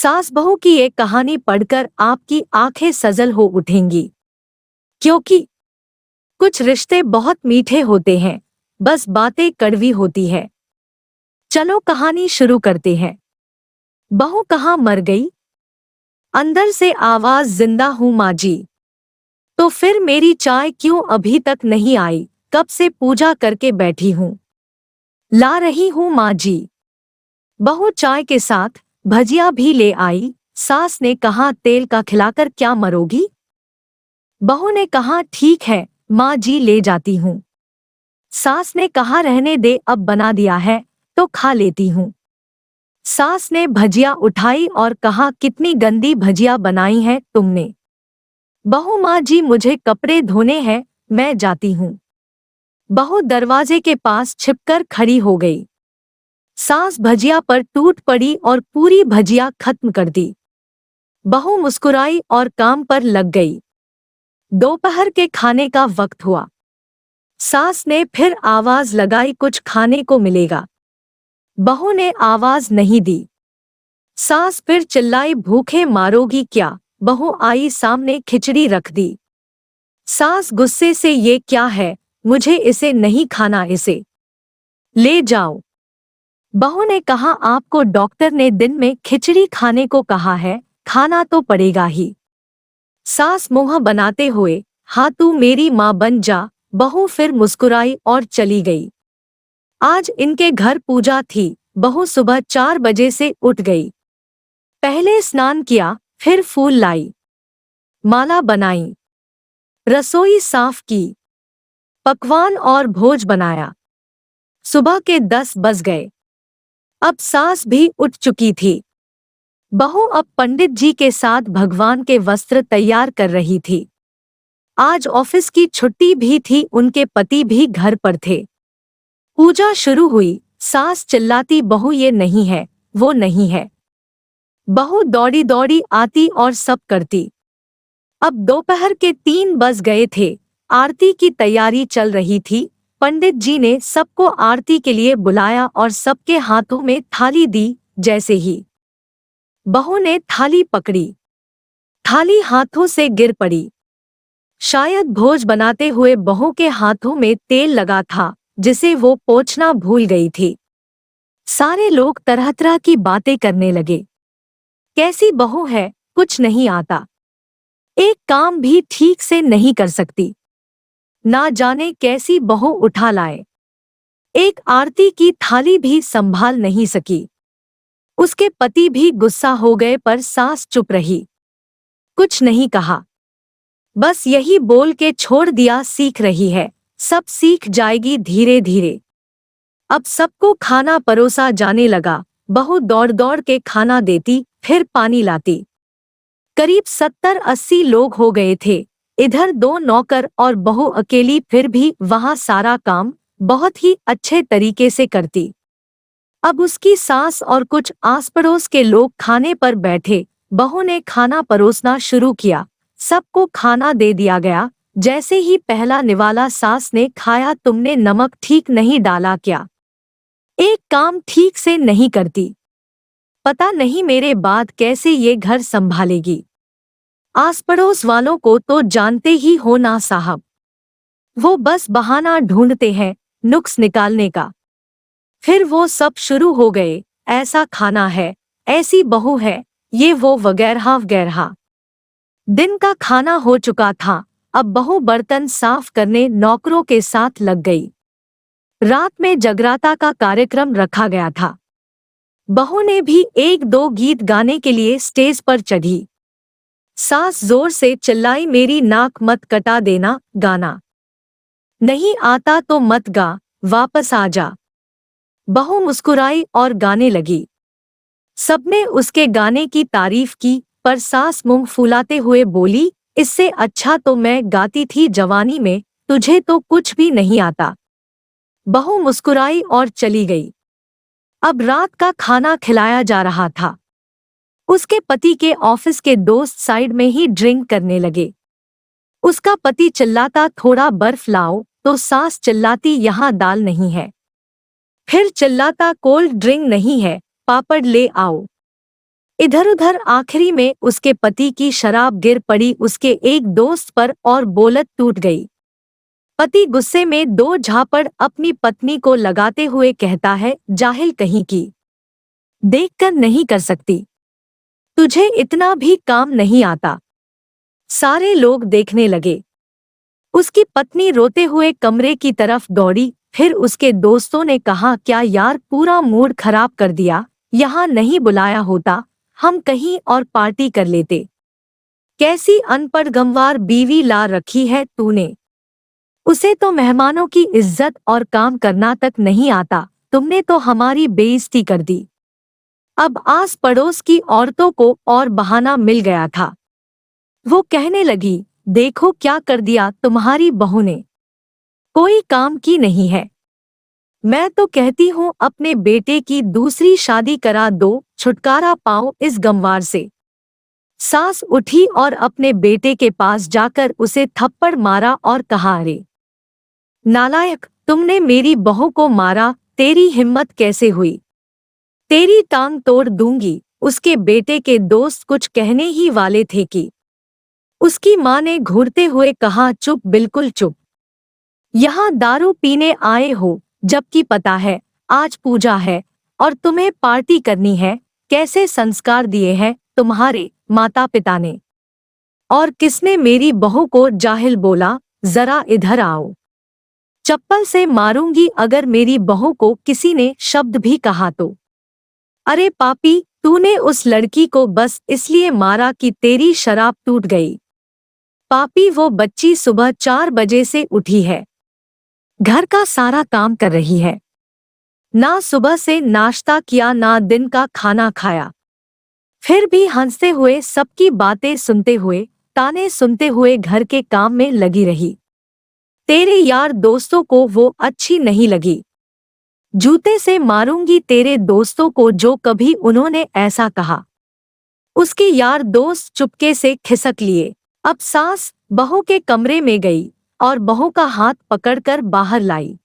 सास बहू की एक कहानी पढ़कर आपकी आंखें सजल हो उठेंगी, क्योंकि कुछ रिश्ते बहुत मीठे होते हैं, बस बातें कड़वी होती है। चलो कहानी शुरू करते हैं। बहू कहाँ मर गई? अंदर से आवाज, जिंदा हूँ माँ जी। तो फिर मेरी चाय क्यों अभी तक नहीं आई? कब से पूजा करके बैठी हूँ, ला रही हूँ माँ जी। बहू चाय के साथ भजिया भी ले आई। सास ने कहा, तेल का खिलाकर क्या मरोगी? बहू ने कहा, ठीक है माँ जी, ले जाती हूँ। सास ने कहा, रहने दे, अब बना दिया है तो खा लेती हूँ। सास ने भजिया उठाई और कहा, कितनी गंदी भजिया बनाई है तुमने। बहू, माँ जी मुझे कपड़े धोने हैं, मैं जाती हूँ। बहू दरवाजे के पास छिपकर खड़ी हो गई। सास भजिया पर टूट पड़ी और पूरी भजिया खत्म कर दी। बहू मुस्कुराई और काम पर लग गई। दोपहर के खाने का वक्त हुआ। सास ने फिर आवाज लगाई, कुछ खाने को मिलेगा? बहू ने आवाज नहीं दी। सास फिर चिल्लाई, भूखे मारोगी क्या? बहू आई सामने, खिचड़ी रख दी। सास गुस्से से, ये क्या है? मुझे इसे नहीं खाना, इसे ले जाओ। बहू ने कहा, आपको डॉक्टर ने दिन में खिचड़ी खाने को कहा है, खाना तो पड़ेगा ही। सास मुंह बनाते हुए, हाँ तू मेरी माँ बन जा। बहू फिर मुस्कुराई और चली गई। आज इनके घर पूजा थी। बहू सुबह 4 बजे से उठ गई। पहले स्नान किया, फिर फूल लाई, माला बनाई, रसोई साफ की, पकवान और भोज बनाया। सुबह के 10 बज गए। अब सास भी उठ चुकी थी। बहू अब पंडित जी के साथ भगवान के वस्त्र तैयार कर रही थी। आज ऑफिस की छुट्टी भी थी, उनके पति भी घर पर थे। पूजा शुरू हुई। सास चिल्लाती, बहू ये नहीं है, वो नहीं है। बहू दौड़ी दौड़ी आती और सब करती। अब दोपहर के 3 बज गए थे। आरती की तैयारी चल रही थी। पंडित जी ने सबको आरती के लिए बुलाया और सबके हाथों में थाली दी। जैसे ही बहू ने थाली पकड़ी, थाली हाथों से गिर पड़ी। शायद भोज बनाते हुए बहू के हाथों में तेल लगा था, जिसे वो पोंछना भूल गई थी। सारे लोग तरह तरह की बातें करने लगे। कैसी बहू है, कुछ नहीं आता, एक काम भी ठीक से नहीं कर सकती, ना जाने कैसी बहू उठा लाए, एक आरती की थाली भी संभाल नहीं सकी। उसके पति भी गुस्सा हो गए, पर सास चुप रही, कुछ नहीं कहा, बस यही बोल के छोड़ दिया, सीख रही है, सब सीख जाएगी धीरे धीरे। अब सबको खाना परोसा जाने लगा। बहू दौड़ दौड़ के खाना देती, फिर पानी लाती। करीब 70-80 लोग हो गए थे। इधर 2 नौकर और बहू अकेली, फिर भी वहां सारा काम बहुत ही अच्छे तरीके से करती। अब उसकी सास और कुछ आस पड़ोस के लोग खाने पर बैठे। बहू ने खाना परोसना शुरू किया। सबको खाना दे दिया गया। जैसे ही पहला निवाला सास ने खाया, तुमने नमक ठीक नहीं डाला क्या? एक काम ठीक से नहीं करती, पता नहीं मेरे बाद कैसे ये घर संभालेगी। आस पड़ोस वालों को तो जानते ही हो ना साहब, वो बस बहाना ढूंढते हैं नुक्स निकालने का। फिर वो सब शुरू हो गए, ऐसा खाना है, ऐसी बहू है, ये वो वगैरह वगैरह। दिन का खाना हो चुका था। अब बहू बर्तन साफ करने नौकरों के साथ लग गई। रात में जगराता का कार्यक्रम रखा गया था। बहू ने भी 1-2 गीत गाने के लिए स्टेज पर चढ़ी। सास जोर से चिल्लाई, मेरी नाक मत कटा देना, गाना नहीं आता तो मत गा, वापस आ जा। बहू मुस्कुराई और गाने लगी। सबने उसके गाने की तारीफ की, पर सास मुंह फुलाते हुए बोली, इससे अच्छा तो मैं गाती थी जवानी में, तुझे तो कुछ भी नहीं आता। बहू मुस्कुराई और चली गई। अब रात का खाना खिलाया जा रहा था। उसके पति के ऑफिस के दोस्त साइड में ही ड्रिंक करने लगे। उसका पति चिल्लाता, थोड़ा बर्फ लाओ, तो सास चिल्लाती, यहाँ दाल नहीं है। फिर चिल्लाता, कोल्ड ड्रिंक नहीं है, पापड़ ले आओ। इधर उधर आखिरी में उसके पति की शराब गिर पड़ी उसके एक दोस्त पर और बोलत टूट गई। पति गुस्से में दो झापड़ अपनी पत्नी को लगाते हुए कहता है, जाहिल कहीं की, देखकर नहीं कर सकती, तुझे इतना भी काम नहीं आता। सारे लोग देखने लगे। उसकी पत्नी रोते हुए कमरे की तरफ दौड़ी। फिर उसके दोस्तों ने कहा, क्या यार, पूरा मूड खराब कर दिया, यहाँ नहीं बुलाया होता, हम कहीं और पार्टी कर लेते। कैसी अनपढ़ गंवार बीवी ला रखी है तूने, उसे तो मेहमानों की इज्जत और काम करना तक नहीं आता, तुमने तो हमारी बेइज्जती कर दी। अब आस पड़ोस की औरतों को और बहाना मिल गया था। वो कहने लगी, देखो क्या कर दिया तुम्हारी बहू ने, कोई काम की नहीं है। मैं तो कहती हूँ अपने बेटे की दूसरी शादी करा दो, छुटकारा पाओ इस गंवार से। सास उठी और अपने बेटे के पास जाकर उसे थप्पड़ मारा और कहा, अरे नालायक, तुमने मेरी बहू को मारा, तेरी हिम्मत कैसे हुई, तेरी टांग तोड़ दूंगी। उसके बेटे के दोस्त कुछ कहने ही वाले थे कि उसकी माँ ने घूरते हुए कहा, चुप, बिल्कुल चुप। यहाँ दारू पीने आए हो, जबकि पता है आज पूजा है और तुम्हें पार्टी करनी है। कैसे संस्कार दिए हैं तुम्हारे माता पिता ने। और किसने मेरी बहू को जाहिल बोला, जरा इधर आओ, चप्पल से मारूंगी अगर मेरी बहू को किसी ने शब्द भी कहा तो। अरे पापी, तूने उस लड़की को बस इसलिए मारा कि तेरी शराब टूट गई। पापी, वो बच्ची सुबह 4 बजे से उठी है, घर का सारा काम कर रही है, ना सुबह से नाश्ता किया ना दिन का खाना खाया, फिर भी हंसते हुए सबकी बातें सुनते हुए, ताने सुनते हुए घर के काम में लगी रही। तेरे यार दोस्तों को वो अच्छी नहीं लगी। जूते से मारूंगी तेरे दोस्तों को जो कभी उन्होंने ऐसा कहा। उसके यार दोस्त चुपके से खिसक लिए। अब सास बहू के कमरे में गई और बहू का हाथ पकड़कर बाहर लाई।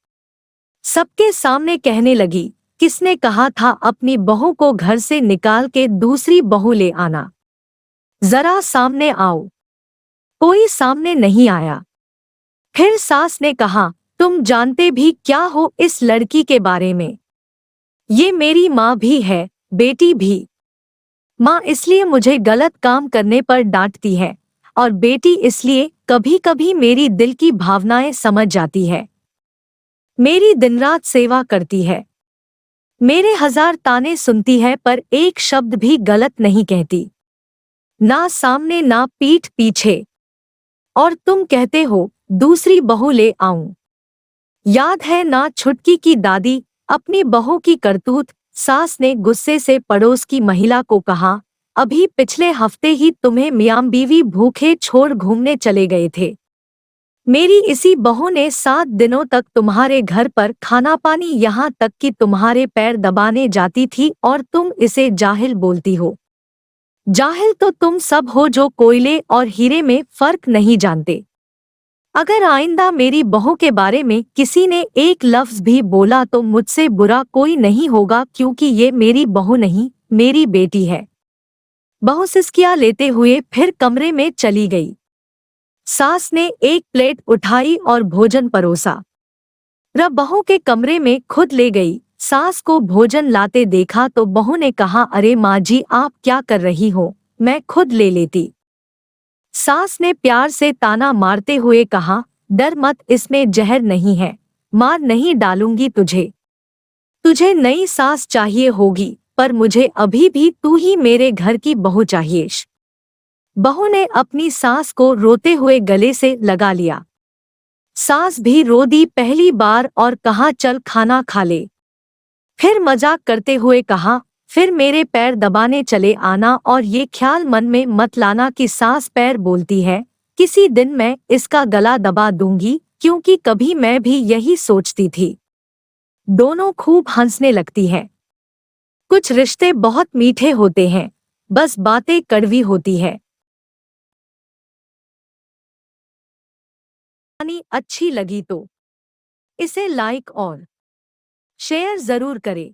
सबके सामने कहने लगी, किसने कहा था अपनी बहू को घर से निकाल के दूसरी बहू ले आना, जरा सामने आओ। कोई सामने नहीं आया। फिर सास ने कहा, तुम जानते भी क्या हो इस लड़की के बारे में, ये मेरी माँ भी है, बेटी भी। माँ इसलिए मुझे गलत काम करने पर डांटती है और बेटी इसलिए कभी कभी मेरी दिल की भावनाएं समझ जाती है, मेरी दिन रात सेवा करती है, मेरे 1000 ताने सुनती है पर एक शब्द भी गलत नहीं कहती, ना सामने ना पीठ पीछे। और तुम कहते हो दूसरी बहू ले आऊं। याद है ना छुटकी की दादी, अपनी बहू की करतूत। सास ने गुस्से से पड़ोस की महिला को कहा, अभी पिछले हफ्ते ही तुम्हें मियां बीवी भूखे छोड़ घूमने चले गए थे। मेरी इसी बहू ने 7 दिनों तक तुम्हारे घर पर खाना पानी, यहाँ तक कि तुम्हारे पैर दबाने जाती थी और तुम इसे जाहिल बोलती हो। जाहिल तो तुम सब हो जो कोयले और हीरे में फर्क नहीं जानते। अगर आइंदा मेरी बहू के बारे में किसी ने एक लफ्ज भी बोला तो मुझसे बुरा कोई नहीं होगा, क्योंकि ये मेरी बहू नहीं, मेरी बेटी है। बहू सिसकियां लेते हुए फिर कमरे में चली गई। सास ने एक प्लेट उठाई और भोजन परोसा। बहू के कमरे में खुद ले गई। सास को भोजन लाते देखा तो बहू ने कहा, अरे माँ जी, आप क्या कर रही हो, मैं खुद ले लेती। सास ने प्यार से ताना मारते हुए कहा, डर मत, इसमें जहर नहीं है, मार नहीं डालूंगी तुझे। तुझे नई सास चाहिए होगी पर मुझे अभी भी तू ही मेरे घर की बहू चाहिए। बहू ने अपनी सास को रोते हुए गले से लगा लिया। सास भी रो दी पहली बार और कहा, चल खाना खा ले। फिर मजाक करते हुए कहा, फिर मेरे पैर दबाने चले आना और ये ख्याल मन में मत लाना कि सास पैर बोलती है, किसी दिन मैं इसका गला दबा दूंगी, क्योंकि कभी मैं भी यही सोचती थी। दोनों खूब हंसने लगती हैं। कुछ रिश्ते बहुत मीठे होते हैं, बस बातें कड़वी होती है। कहानी अच्छी लगी तो इसे लाइक और शेयर जरूर करें।